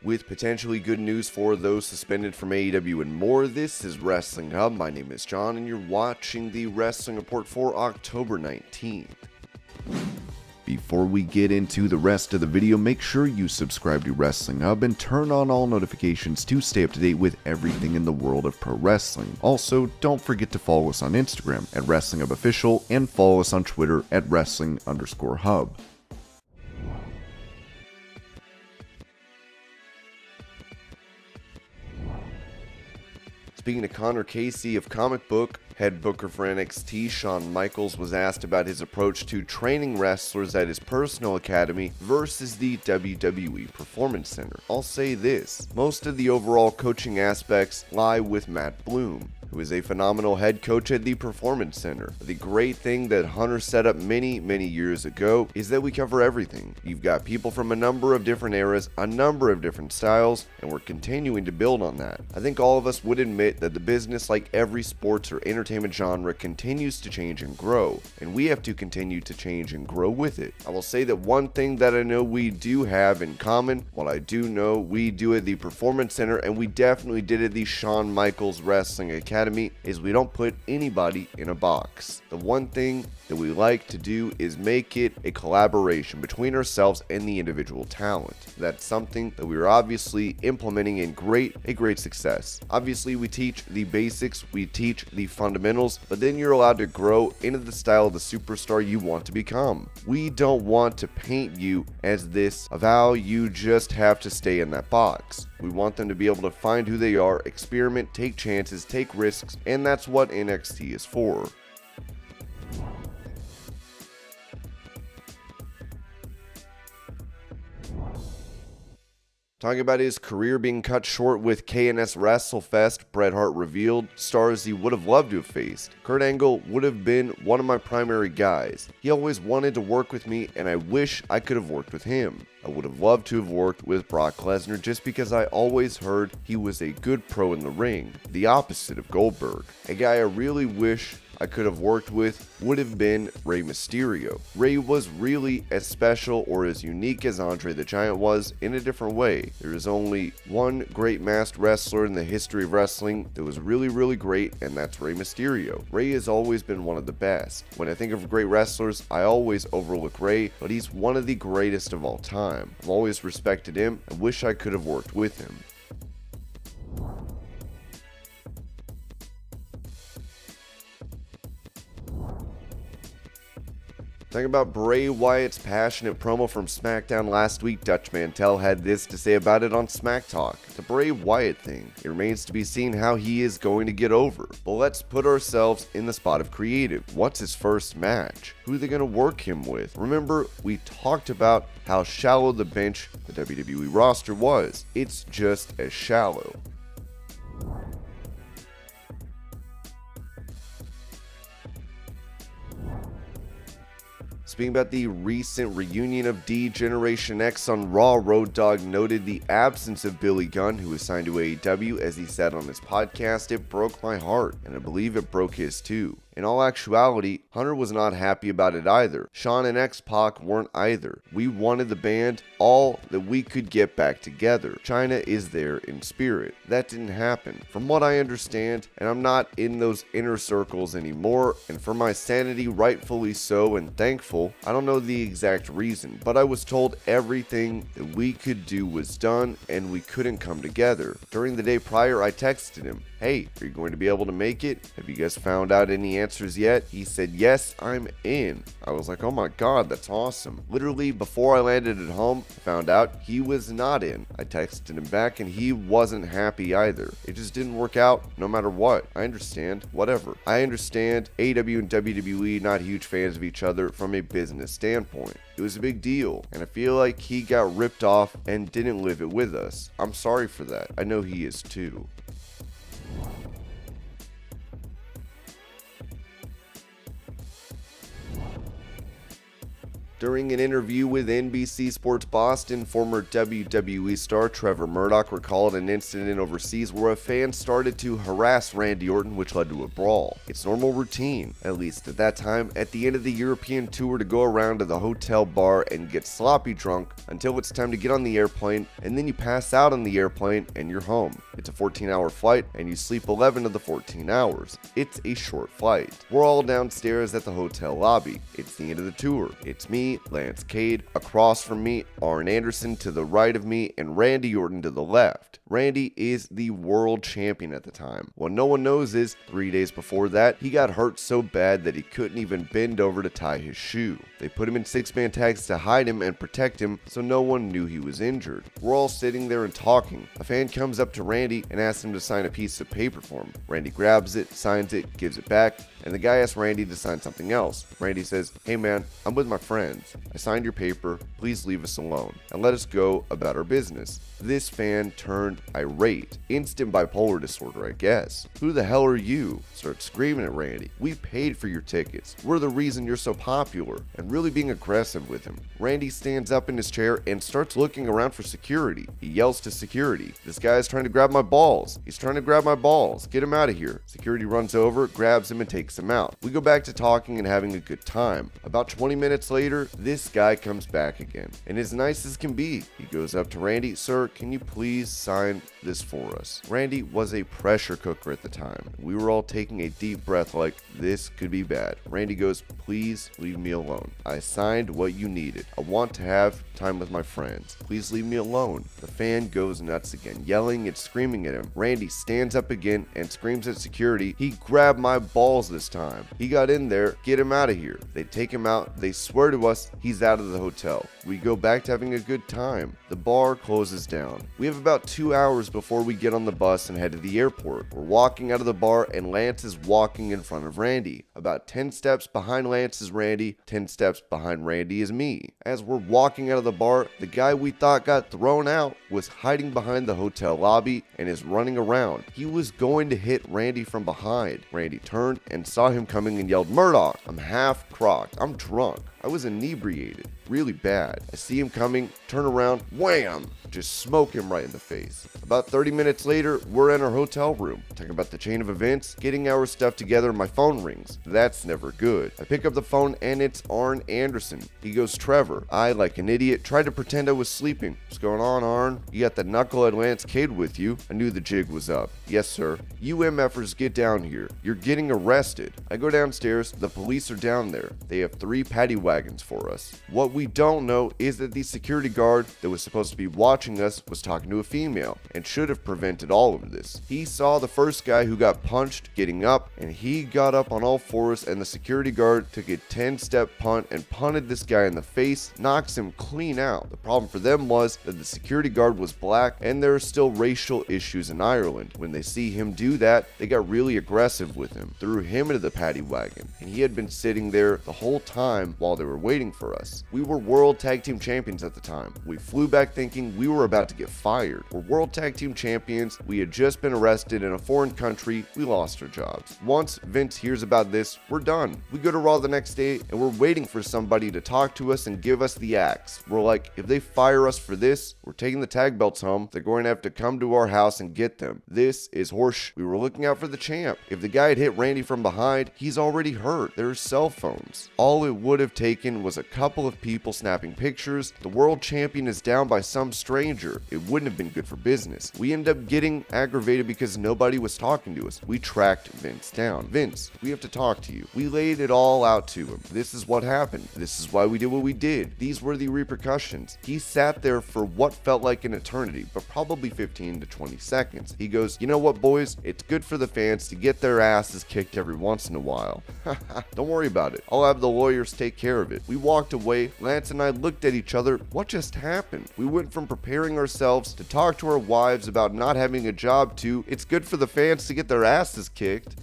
with potentially good news for those suspended from AEW and more. This is Wrestling Hub. My name is John, and you're watching the Wrestling Report for October 19th. Before we get into the rest of the video, make sure you subscribe to Wrestling Hub and turn on all notifications to stay up to date with everything in the world of pro wrestling. Also, don't forget to follow us on Instagram at Wrestling Hub Official and follow us on Twitter at Wrestling_Hub. Speaking to Connor Casey of Comic Book, head booker for NXT, Shawn Michaels was asked about his approach to training wrestlers at his personal academy versus the WWE Performance Center. I'll say this, most of the overall coaching aspects lie with Matt Bloom, who is a phenomenal head coach at the Performance Center. The great thing that Hunter set up many years ago is that we cover everything. You've got people from a number of different eras, a number of different styles, and we're continuing to build on that. I think all of us would admit that the business, like every sports or entertainment genre, continues to change and grow, and we have to continue to change and grow with it. I will say that one thing that I know we do have in common, what I do know we do at the Performance Center, and we definitely did at the Shawn Michaels Wrestling Academy, is we don't put anybody in a box. The one thing that we like to do is make it a collaboration between ourselves and the individual talent. That's something that we are obviously implementing in a great success. Obviously, we teach the basics, we teach the fundamentals, but then you're allowed to grow into the style of the superstar you want to become. We don't want to paint you as this of how you just have to stay in that box. We want them to be able to find who they are, experiment, take chances, take risks, and that's what NXT is for. Talking about his career being cut short with KNS WrestleFest, Bret Hart revealed stars he would have loved to have faced. Kurt Angle would have been one of my primary guys. He always wanted to work with me, and I wish I could have worked with him. I would have loved to have worked with Brock Lesnar just because I always heard he was a good pro in the ring, the opposite of Goldberg. A guy I really wish I could have worked with would have been Rey Mysterio. Rey was really as special or as unique as Andre the Giant was in a different way. There is only one great masked wrestler in the history of wrestling that was really great, and that's Rey Mysterio. Rey has always been one of the best. When I think of great wrestlers, I always overlook Rey, but he's one of the greatest of all time. I've always respected him and wish I could have worked with him. Talking about Bray Wyatt's passionate promo from SmackDown last week, Dutch Mantel had this to say about it on Smack Talk. The Bray Wyatt thing, it remains to be seen how he is going to get over. But let's put ourselves in the spot of creative. What's his first match? Who are they going to work him with? Remember, we talked about how shallow the bench, the WWE roster was. It's just as shallow. Speaking about the recent reunion of D-Generation X on Raw, Road Dogg noted the absence of Billy Gunn, who was signed to AEW. As he said on his podcast, "It broke my heart, and I believe it broke his too." In all actuality, Hunter was not happy about it either. Shawn and X-Pac weren't either. We wanted the band all that we could get back together. China is there in spirit. That didn't happen. From what I understand, and I'm not in those inner circles anymore, and for my sanity, rightfully so and thankful, I don't know the exact reason, but I was told everything that we could do was done and we couldn't come together. During the day prior, I texted him, "Hey, are you going to be able to make it? Have you guys found out any answers yet?" He said, "Yes, I'm in." I was like, oh my god, that's awesome. Literally, before I landed at home, I found out he was not in. I texted him back and he wasn't happy either. It just didn't work out no matter what. I understand. Whatever. I understand AEW and WWE not huge fans of each other from a business standpoint. It was a big deal, and I feel like he got ripped off and didn't live it with us. I'm sorry for that. I know he is too. During an interview with NBC Sports Boston, former WWE star Trevor Murdoch recalled an incident overseas where a fan started to harass Randy Orton, which led to a brawl. It's normal routine, at least at that time, at the end of the European tour to go around to the hotel bar and get sloppy drunk until it's time to get on the airplane, and then you pass out on the airplane and you're home. It's a 14-hour flight and you sleep 11 of the 14 hours. It's a short flight. We're all downstairs at the hotel lobby. It's the end of the tour. It's me, Lance Cade, across from me, Arn Anderson to the right of me, and Randy Orton to the left. Randy is the world champion at the time. What no one knows is, 3 days before that, he got hurt so bad that he couldn't even bend over to tie his shoe. They put him in 6-man tags to hide him and protect him so no one knew he was injured. We're all sitting there and talking. A fan comes up to Randy and asks him to sign a piece of paper for him. Randy grabs it, signs it, gives it back, and the guy asks Randy to sign something else. Randy says, "Hey man, I'm with my friends. I signed your paper. Please leave us alone and let us go about our business." This fan turned irate. Instant bipolar disorder, I guess. "Who the hell are you?" starts screaming at Randy. "We paid for your tickets. We're the reason you're so popular," and really being aggressive with him. Randy stands up in his chair and starts looking around for security. He yells to security, "This guy's trying to grab my balls. He's trying to grab my balls. Get him out of here." Security runs over, grabs him, and takes him out. We go back to talking and having a good time. About 20 minutes later, this guy comes back again, and as nice as can be, he goes up to Randy. "Sir, can you please sign this for us?" Randy was a pressure cooker at the time. We were all taking a deep breath like, this could be bad. Randy goes, "Please leave me alone. I signed what you needed. I want to have time with my friends. Please leave me alone." The fan goes nuts again, yelling and screaming at him. Randy stands up again and screams at security, "He grabbed my balls this time. He got in there. Get him out of here." They take him out. They swear to us he's out of the hotel. We go back to having a good time. The bar closes down. We have about 2 hours before we get on the bus and head to the airport. We're walking out of the bar and Lance is walking in front of Randy. About 10 steps behind Lance is Randy. 10 steps behind Randy is me. As we're walking out of the bar, the guy we thought got thrown out was hiding behind the hotel lobby and is running around. He was going to hit Randy from behind. Randy turned and saw him coming and yelled, "Murdoch!" I'm half crocked. I'm drunk. I was inebriated. Really bad. I see him coming, turn around, wham! Just smoke him right in the face. About 30 minutes later, we're in our hotel room, talking about the chain of events, getting our stuff together, and my phone rings. That's never good. I pick up the phone and it's Arn Anderson. He goes, "Trevor." I, like an idiot, tried to pretend I was sleeping. "What's going on, Arn? You got the knucklehead Lance Cade with you." I knew the jig was up. "Yes, sir." "You MFers get down here. You're getting arrested." I go downstairs. The police are down there. They have 3 paddy wagons for us. What we don't know is that the security guard that was supposed to be watching us was talking to a female and should have prevented all of this. He saw the first guy who got punched getting up, and he got up on all fours, and the security guard took a 10-step punt and punted this guy in the face, knocks him clean out. The problem for them was that the security guard was black, and there are still racial issues in Ireland. When they see him do that, they got really aggressive with him, threw him into the paddy wagon, and he had been sitting there the whole time while they were waiting for us. We were World Tag Team Champions at the time. We flew back thinking we were about to get fired. We're World Tag Team Champions. We had just been arrested in a foreign country. We lost our jobs. Once Vince hears about this, we're done. We go to Raw the next day and we're waiting for somebody to talk to us and give us the axe. We're like, if they fire us for this, we're taking the tag belts home. They're going to have to come to our house and get them. This is horseshit. We were looking out for the champ. If the guy had hit Randy from behind, he's already hurt. There's cell phones. All it would have taken was a couple of people snapping pictures. The world champion is down by some stranger. It wouldn't have been good for business. We end up getting aggravated because nobody was talking to us. We tracked Vince down. "Vince, we have to talk to you." We laid it all out to him. This is what happened. This is why we did what we did. These were the repercussions. He sat there for what felt like an eternity, but probably 15 to 20 seconds. He goes, "You know what, boys? It's good for the fans to get their asses kicked every once in a while. Don't worry about it. I'll have the lawyers take care of it." We walked away. Lance and I looked at each other. What just happened? We went from preparing ourselves to talk to our wives about not having a job to, it's good for the fans to get their asses kicked.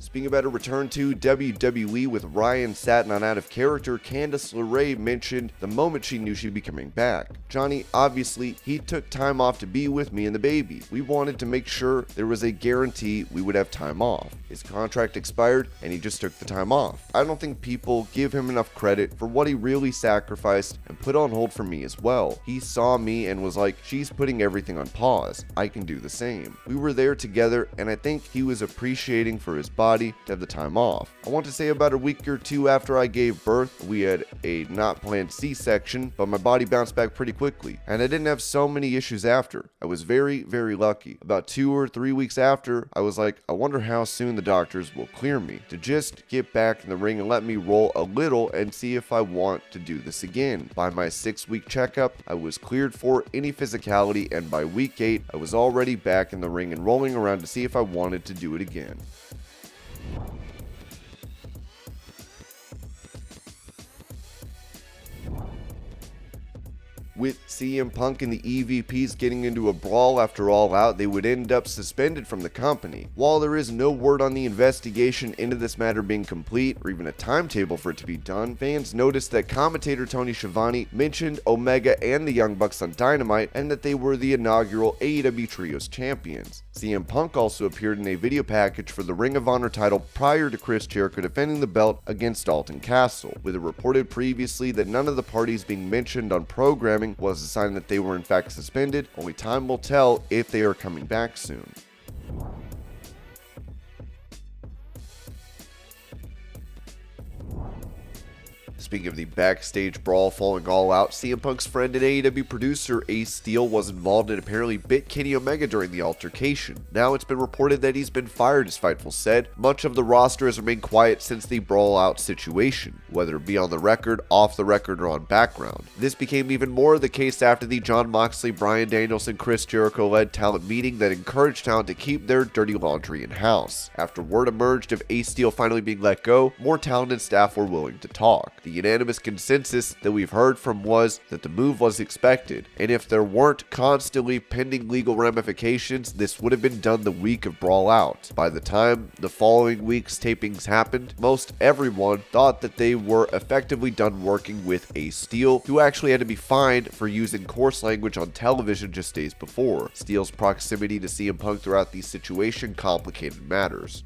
Speaking about a return to WWE with Ryan Satin on Out of Character, Candice Lerae mentioned the moment she knew she'd be coming back. "Johnny, obviously, he took time off to be with me and the baby. We wanted to make sure there was a guarantee we would have time off. His contract expired and he just took the time off. I don't think people give him enough credit for what he really sacrificed and put on hold for me as well. He saw me and was like, she's putting everything on pause. I can do the same. We were there together and I think he was appreciating for his body to have the time off. I want to say about a week or two after I gave birth, we had a not planned C-section, but my body bounced back pretty quickly and I didn't have so many issues after. I was very, very lucky. About 2 or 3 weeks after, I was like, I wonder how soon the doctors will clear me to just get back in the ring and let me roll a little and see if I want to do this again. By my 6-week checkup, I was cleared for any physicality, and by week 8, I was already back in the ring and rolling around to see if I wanted to do it again." With CM Punk and the EVPs getting into a brawl after All Out, they would end up suspended from the company. While there is no word on the investigation into this matter being complete, or even a timetable for it to be done, fans noticed that commentator Tony Schiavone mentioned Omega and the Young Bucks on Dynamite, and that they were the inaugural AEW Trios champions. CM Punk also appeared in a video package for the Ring of Honor title prior to Chris Jericho defending the belt against Dalton Castle, with it reported previously that none of the parties being mentioned on programming was a sign that they were in fact suspended. Only time will tell if they are coming back soon. Speaking of the backstage brawl following All Out, CM Punk's friend and AEW producer Ace Steel was involved and apparently bit Kenny Omega during the altercation. Now it's been reported that he's been fired, as Fightful said. Much of the roster has remained quiet since the brawl out situation, whether it be on the record, off the record, or on background. This became even more the case after the Jon Moxley, Bryan Danielson, Chris Jericho-led talent meeting that encouraged talent to keep their dirty laundry in-house. After word emerged of Ace Steel finally being let go, more talent and staff were willing to talk. The unanimous consensus that we've heard from was that the move was expected, and if there weren't constantly pending legal ramifications, this would have been done the week of Brawl Out. By the time the following week's tapings happened, most everyone thought that they were effectively done working with Ace Steel, who actually had to be fined for using coarse language on television just days before. Steel's proximity to CM Punk throughout the situation complicated matters.